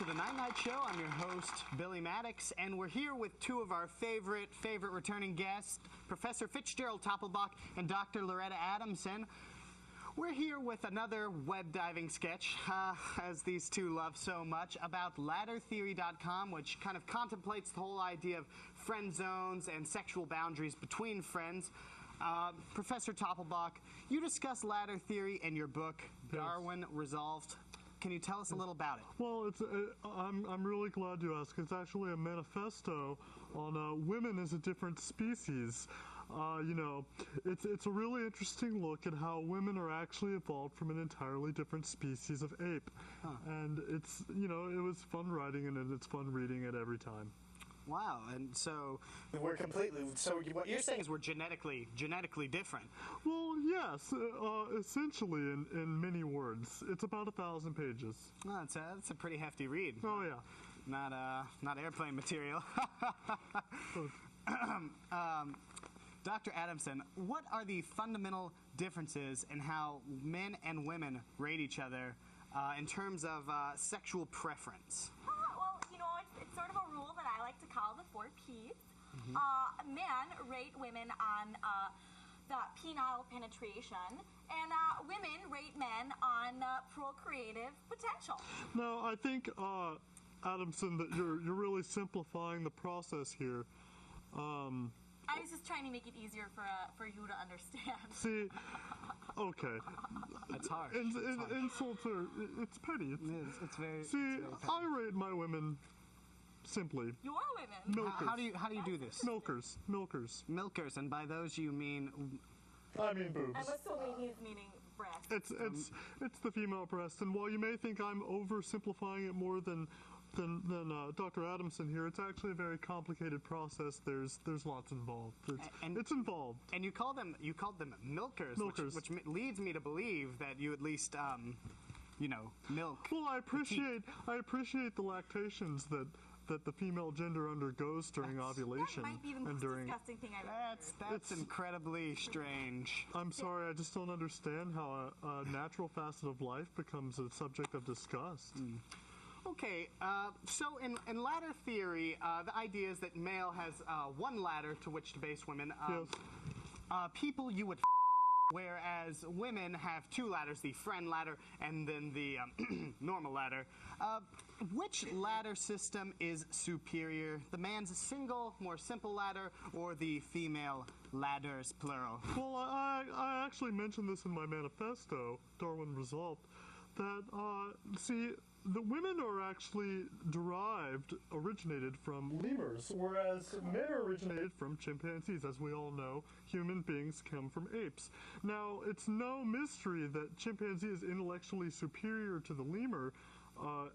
the Night Night Show. I'm your host, Billy Maddox, and we're here with two of our favorite returning guests, Professor Fitzgerald Toppelbach and Dr. Loretta Adamson. We're here with another web diving sketch, as these two love so much, about laddertheory.com, which kind of contemplates the whole idea of friend zones and sexual boundaries between friends. Professor Toppelbach, you discuss ladder theory in your book, Darwin Resolved. Can you tell us a little about it? Well, I'm really glad you asked. It's actually a manifesto on women as a different species. It's a really interesting look at how women are actually evolved from an entirely different species of ape. And it was fun writing it, and it's fun reading it every time. Wow, and so what you're saying is we're genetically different. Well, yes, essentially in many words. It's about 1,000 pages. Oh, that's a pretty hefty read. Oh, yeah. Not airplane material. Dr. Adamson, what are the fundamental differences in how men and women rate each other in terms of sexual preference? It's sort of a rule that I like to call the 4 Ps. Men rate women on the penile penetration, and women rate men on procreative potential. No, I think, Adamson, that you're really simplifying the process here. I was just trying to make it easier for you to understand. See, okay. That's hard. Insults are, it's petty. It's very petty. I rate my women simply. Your women? Milkers. How do you do this? Milkers. Milkers, and by those you mean? I mean boobs. I'm assuming he's meaning breasts. It's the female breast, and while you may think I'm oversimplifying it more than Dr. Adamson here, it's actually a very complicated process. There's lots involved. It's involved. And you called them milkers. Which leads me to believe that you at least milk. Well, I appreciate the lactations that the female gender undergoes during ovulation. That might be the most disgusting thing I've ever heard. That's incredibly strange. I'm sorry, I just don't understand how a natural facet of life becomes a subject of disgust. Okay, so in ladder theory, the idea is that male has one ladder to which to base women. Yes. People you would whereas women have 2 ladders, the friend ladder and then the normal ladder. Which ladder system is superior? The man's single, more simple ladder, or the female ladders, plural? Well, I actually mentioned this in my manifesto, Darwin Resolved, that, the women are actually originated from lemurs, whereas men are originated from chimpanzees. As we all know, human beings come from apes. Now, it's no mystery that chimpanzee is intellectually superior to the lemur,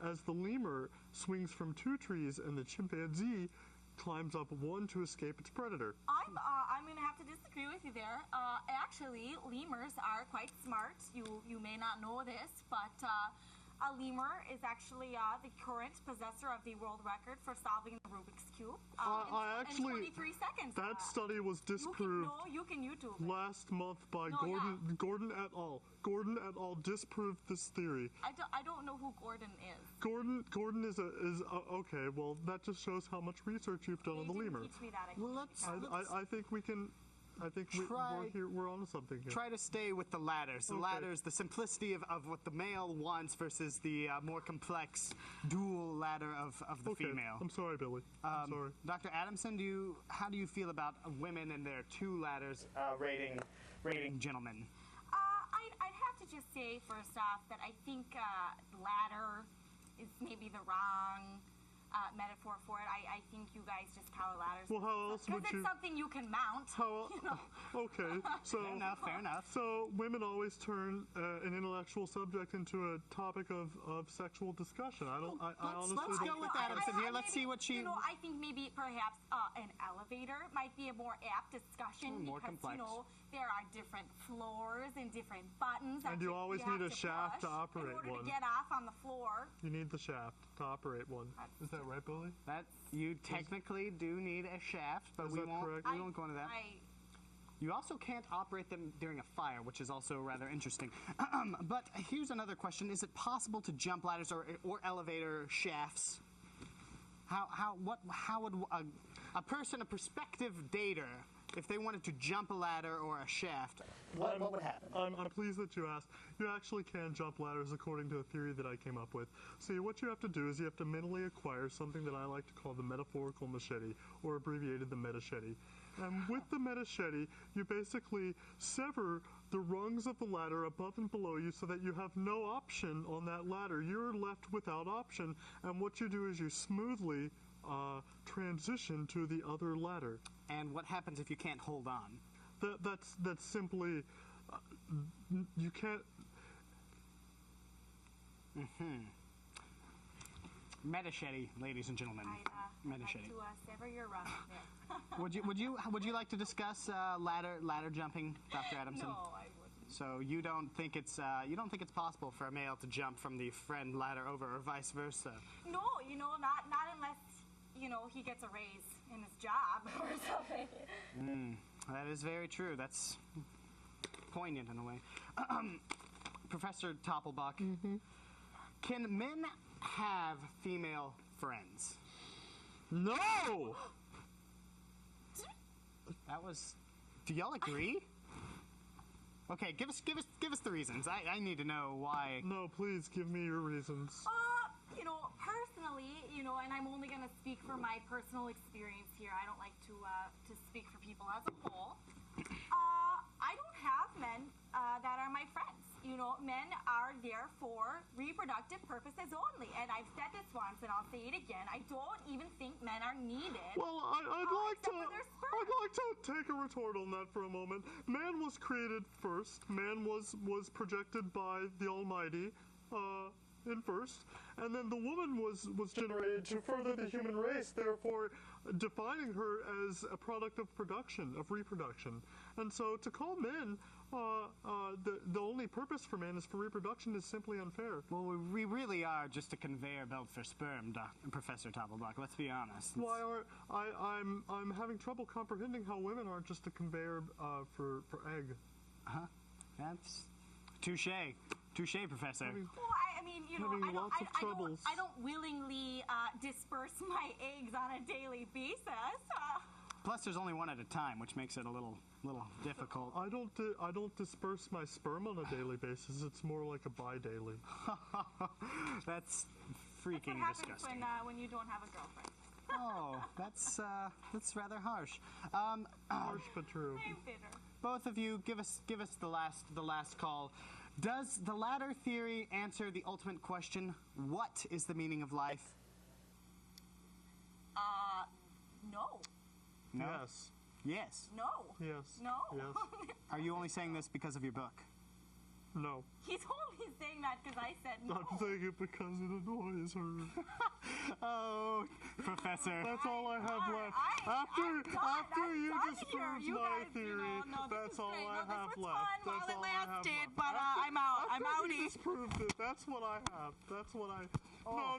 as the lemur swings from 2 trees and the chimpanzee climbs up one to escape its predator. I'm going to have to disagree with you there. Actually, lemurs are quite smart. You may not know this, but a lemur is actually the current possessor of the world record for solving the Rubik's Cube in 23 seconds. That study was disproved. You can YouTube it. Last month by Gordon et al. Gordon et al. Disproved this theory. I don't know who Gordon is. Gordon is okay. Well, that just shows how much research you've done on the lemur. Teach me that. I think we can. I think we're on to something here. Try to stay with the ladders. The ladders, the simplicity of what the male wants versus the more complex dual ladder of the female. I'm sorry, Billy. I'm sorry. Dr. Adamson, how do you feel about women and their 2 ladders rating gentlemen? I'd have to just say, first off, that I think ladder is maybe the wrong metaphor for it. I think you guys just call it ladders. Well, how else would you? Because it's something you can mount. Okay, so fair enough. So women always turn an intellectual subject into a topic of sexual discussion. Let's go with Adamson here. Let's see what she. I think maybe perhaps an elevator might be a more apt discussion more because complex. There are different floors and different buttons. And you always need a shaft to operate one. In order to get off on the floor. You need the shaft to operate one. Is that right, Billy? That you technically do need a shaft, but we won't go into that. You also can't operate them during a fire, which is also rather interesting. But here's another question. Is it possible to jump ladders or elevator shafts? How would a person, a prospective dater, if they wanted to jump a ladder or a shaft, what would happen? I'm pleased that you asked. You actually can jump ladders according to a theory that I came up with. See, what you have to do is you have to mentally acquire something that I like to call the metaphorical machete, or abbreviated the metachete. And with the metachete, you basically sever the rungs of the ladder above and below you so that you have no option on that ladder. You're left without option, and what you do is you smoothly transition to the other ladder. And what happens if you can't hold on? That's simply you can't. Metachete, ladies and gentlemen. Metachete. To sever your rung there. Would you like to discuss ladder jumping, Dr. Adamson? No, I wouldn't. So you don't think it's possible for a male to jump from the friend ladder over, or vice versa? No, not unless he gets a raise in his job or something. That is very true. That's poignant in a way. Professor Toppelbach, can men have female friends? No! That was. Do y'all agree? Okay, give us the reasons. I need to know why. No, please give me your reasons. Personally, and I'm only going to speak for my personal experience here. I don't like to speak for people as a whole. I don't have men that are my friends. Men are there for reproductive purposes only. And I've said this once, and I'll say it again. I don't even think men are needed. Well, I'd like to take a retort on that for a moment. Man was created first. Man was projected by the Almighty in first, and then the woman was generated to further the human race, therefore defining her as a product of production, of reproduction. And so to call men the only purpose for man is for reproduction is simply unfair. Well, we really are just a conveyor belt for sperm, Professor Toppelbach. Let's be honest. Why I'm having trouble comprehending how women aren't just a conveyor for egg. That's touche. Touche, Professor. I don't willingly disperse my eggs on a daily basis. Plus, there's only one at a time, which makes it a little difficult. I don't disperse my sperm on a daily basis. It's more like a bi-daily. That's freaking That's what disgusting. happens when you don't have a girlfriend. Oh, that's rather harsh. Harsh but true. I'm bitter. Both of you, give us the last call. Does the ladder theory answer the ultimate question? What is the meaning of life? No. No? Yes. Yes. No. Yes. No. Yes. Are you only saying this because of your book? No. He's only saying that because I said no. I'm saying it because it annoys her. Oh, Professor. That's all I have left. After you disproved my theory, that's all I have left. That's all I have left. But I'm After outie. you disproved it, that's what I have. That's what I. No.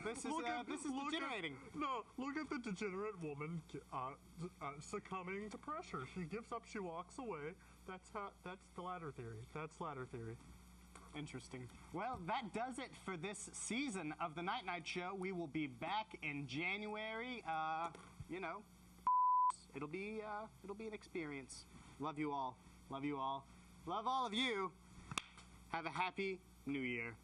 This is degenerating. Look at the degenerate woman succumbing to pressure. She gives up. She walks away. That's the ladder theory. That's ladder theory. Interesting. Well, that does it for this season of the Night Night Show. We will be back in January. It'll be an experience. Love you all. Love you all. Love all of you. Have a happy New Year.